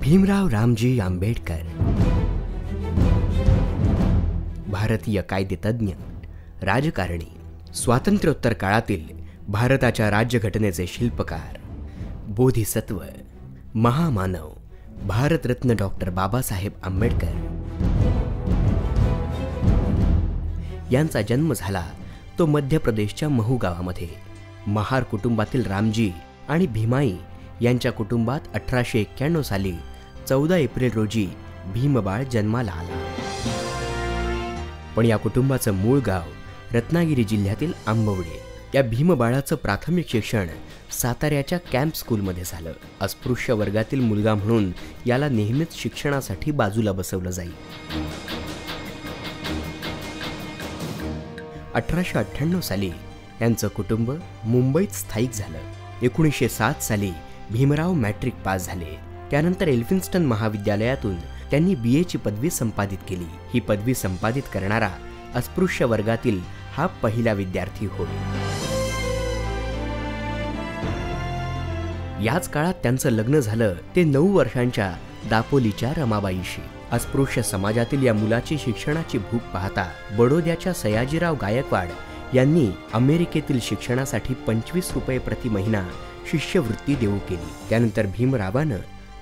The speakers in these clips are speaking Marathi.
भीमराव रामजी आंबेडकर भारतीय कायदेतज्ञ, राजकारणी, स्वातंत्र्योत्तर काळातील भारताच्या राज्यघटनेचे शिल्पकार, बोधिसत्व, महामानव, भारतरत्न डॉक्टर बाबासाहेब आंबेडकर यांचा जन्म झाला तो मध्य प्रदेशच्या महू गावामध्ये. महार कुटुंबातील रामजी आणि भीमाई यांच्या कुटुंबात 1891 साली 14 एप्रिल रोजी भीमबाळ जन्माला आला. पण या कुटुंबाचं मूळ गाव रत्नागिरी जिल्ह्यातील आंबवडे. या भीमबाळाचं प्राथमिक शिक्षण साताऱ्याच्या कॅम्प स्कूलमध्ये झालं. अस्पृश्य वर्गातील मुलगा म्हणून याला नेहमीच शिक्षणासाठी बाजूला बसवलं जाई. 1898 साली यांचं कुटुंब मुंबईत स्थायिक झालं. 1907 साली भीमराव मॅट्रिक पास झाले. त्यानंतर एल्फिन्स्टन महाविद्यालयातून त्यांनी BA ची पदवी संपादित केली. ही पदवी संपादित करणारा अस्पृश्य वर्गातील हा पहिला विद्यार्थी होय. याच काळात त्यांचं लग्न झालं ते 9 वर्षांच्या दापोलीच्या रमाबाईशी. अस्पृश्य समाजातील या मुलाची शिक्षणाची भूक पाहता बडोद्याच्या सयाजीराव गायकवाड यांनी अमेरिकेतील शिक्षणासाठी 25 रुपये प्रति महिना शिष्यवृत्ती देऊ केली. त्यानंतर भीमरावानं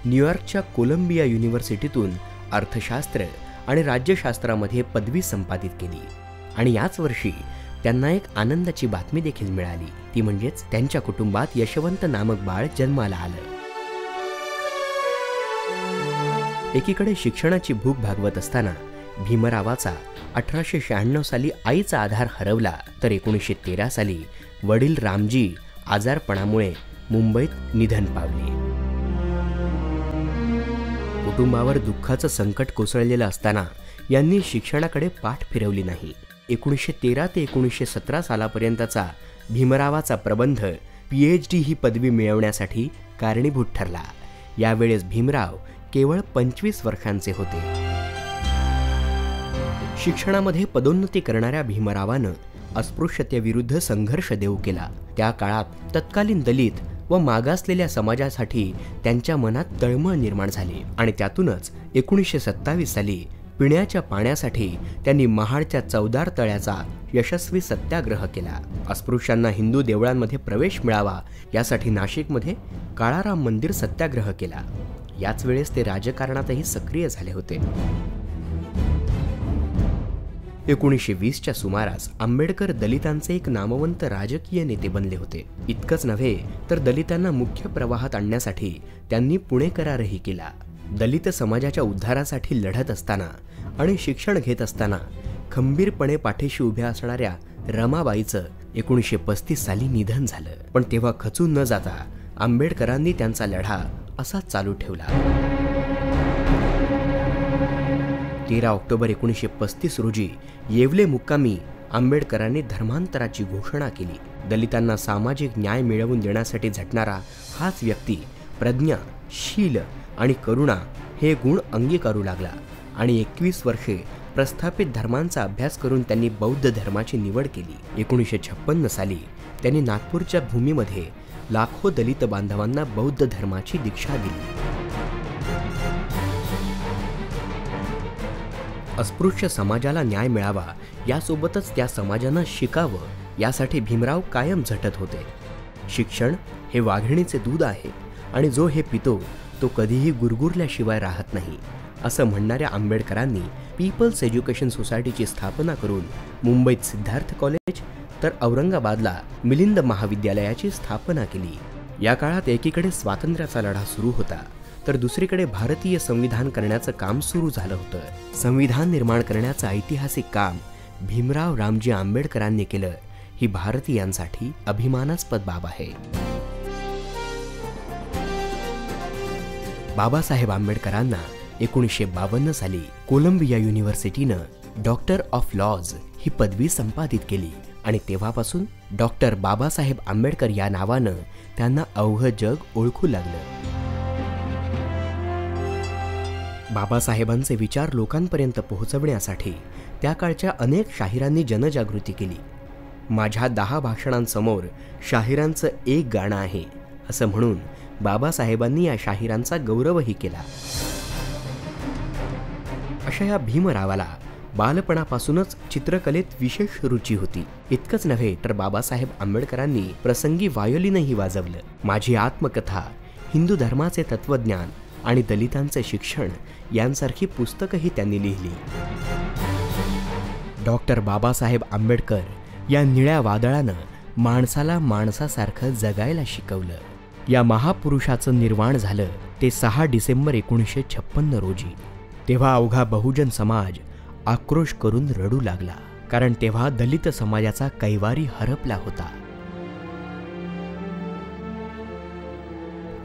न्यूयॉर्कच्या कोलंबिया युनिव्हर्सिटीतून अर्थशास्त्र आणि राज्यशास्त्रामध्ये पदवी संपादित केली. आणि याच वर्षी त्यांना एक आनंदाची बातमी देखील मिळाली. ती म्हणजेच त्यांच्या कुटुंबात यशवंत नामक बाळ जन्माला आलं. एकीकडे शिक्षणाची भूक भागवत असताना भीमरावाचा 1896 साली आईचा आधार हरवला, तर 1913 साली वडील रामजी आजारपणामुळे मुंबईत निधन पावले. कुटुंबावर दुःखाचं संकट कोसळलेलं असताना यांनी शिक्षणाकडे पाठ फिरवली नाही. 1913 ते 1917 सालापर्यंतचा भीमरावाचा प्रबंध PhD ही पदवी मिळवण्यासाठी कारणीभूत ठरला. यावेळेस भीमराव केवळ 25 वर्षांचे होते. शिक्षणामध्ये पदोन्नती करणाऱ्या भीमरावानं अस्पृश्यतेविरुद्ध संघर्ष देऊ केला. त्या काळात तत्कालीन दलित व मागासलेल्या समाजासाठी त्यांच्या मनात तळमळ निर्माण झाली आणि त्यातूनच 1927 साली पिण्याच्या पाण्यासाठी त्यांनी महाडच्या चौदार तळ्याचा यशस्वी सत्याग्रह केला. अस्पृश्यांना हिंदू देवळांमध्ये प्रवेश मिळावा यासाठी नाशिकमध्ये काळाराम मंदिर सत्याग्रह केला. याच वेळेस ते राजकारणातही सक्रिय झाले होते. 1920च्या सुमारास आंबेडकर दलितांचे एक नामवंत राजकीय नेते बनले होते. इतकंच नव्हे तर दलितांना मुख्य प्रवाहात आणण्यासाठी त्यांनी पुणे करारही केला. दलित समाजाच्या उद्धारासाठी लढत असताना आणि शिक्षण घेत असताना खंबीरपणे पाठीशी उभ्या असणाऱ्या रमाबाईचं 1935 साली निधन झालं. पण तेव्हा खचून न जाता आंबेडकरांनी त्यांचा लढा असाच चालू ठेवला. 13 ऑक्टोबर 1935 रोजी येवले मुक्कामी आंबेडकरांनी धर्मांतराची घोषणा केली. दलितांना सामाजिक न्याय मिळवून देण्यासाठी झटणारा हाच व्यक्ती प्रज्ञा, शील आणि करुणा हे गुण अंगीकारू लागला आणि 21 वर्षे प्रस्थापित धर्मांचा अभ्यास करून त्यांनी बौद्ध धर्माची निवड केली. 1956 साली त्यांनी नागपूरच्या भूमीमध्ये लाखो दलित बांधवांना बौद्ध धर्माची दीक्षा दिली. अस्पृश्य समाजाला न्याय मिळावा यासोबतच त्या समाजानं शिकावं यासाठी भीमराव कायम झटत होते. शिक्षण हे वाघिणीचे दूध आहे आणि जो हे पितो तो कधीही गुरगुरल्याशिवाय राहत नाही असं म्हणणाऱ्या आंबेडकरांनी पीपल्स एज्युकेशन सोसायटीची स्थापना करून मुंबईत सिद्धार्थ कॉलेज तर औरंगाबादला मिलिंद महाविद्यालयाची स्थापना केली. या काळात एकीकडे स्वातंत्र्याचा लढा सुरू होता तर दुसरीकडे भारतीय संविधान करण्याचं काम सुरू झालं होतं. संविधान निर्माण करण्याचं ऐतिहासिक काम भीमराव रामजी आंबेडकरांनी केलं ही भारतीयांसाठी अभिमानास्पद बाब आहे. बाबासाहेब आंबेडकरांना 1952 साली कोलंबिया युनिव्हर्सिटीनं डॉक्टर ऑफ लॉज ही पदवी संपादित केली आणि तेव्हापासून डॉक्टर बाबासाहेब आंबेडकर या नावानं त्यांना अवघं जग ओळखू लागलं. बाबासाहेबांचे विचार लोकांपर्यंत पोहोचवण्यासाठी त्या काळच्या अनेक शाहिरांनी जनजागृती केली. माझ्या 10 भाषणांसमोर शाहिरांचं एक गाणं आहे असं म्हणून बाबासाहेबांनी या शाहिरांचा गौरवही केला. अशा या भीमरावाला बालपणापासूनच चित्रकलेत विशेष रुची होती. इतकंच नव्हे तर बाबासाहेब आंबेडकरांनी प्रसंगी व्हायोलिनही वाजवलं. माझी आत्मकथा, हिंदू धर्माचे तत्वज्ञान आणि दलितांचे शिक्षण यांसारखी पुस्तकही त्यांनी लिहिली. डॉक्टर बाबासाहेब आंबेडकर या निळ्या वादळानं माणसाला माणसासारखं जगायला शिकवलं. या महापुरुषाचं निर्वाण झालं ते 6 डिसेंबर 1956 रोजी. तेव्हा अवघा बहुजन समाज आक्रोश करून रडू लागला, कारण तेव्हा दलित समाजाचा कैवारी हरपला होता.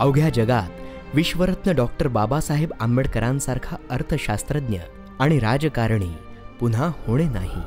अवघ्या जगात विश्वरत्न डॉक्टर बाबासाहेब आंबेडकरांसारखा अर्थशास्त्रज्ञ आणि राजकारणी पुन्हा होणे नाही.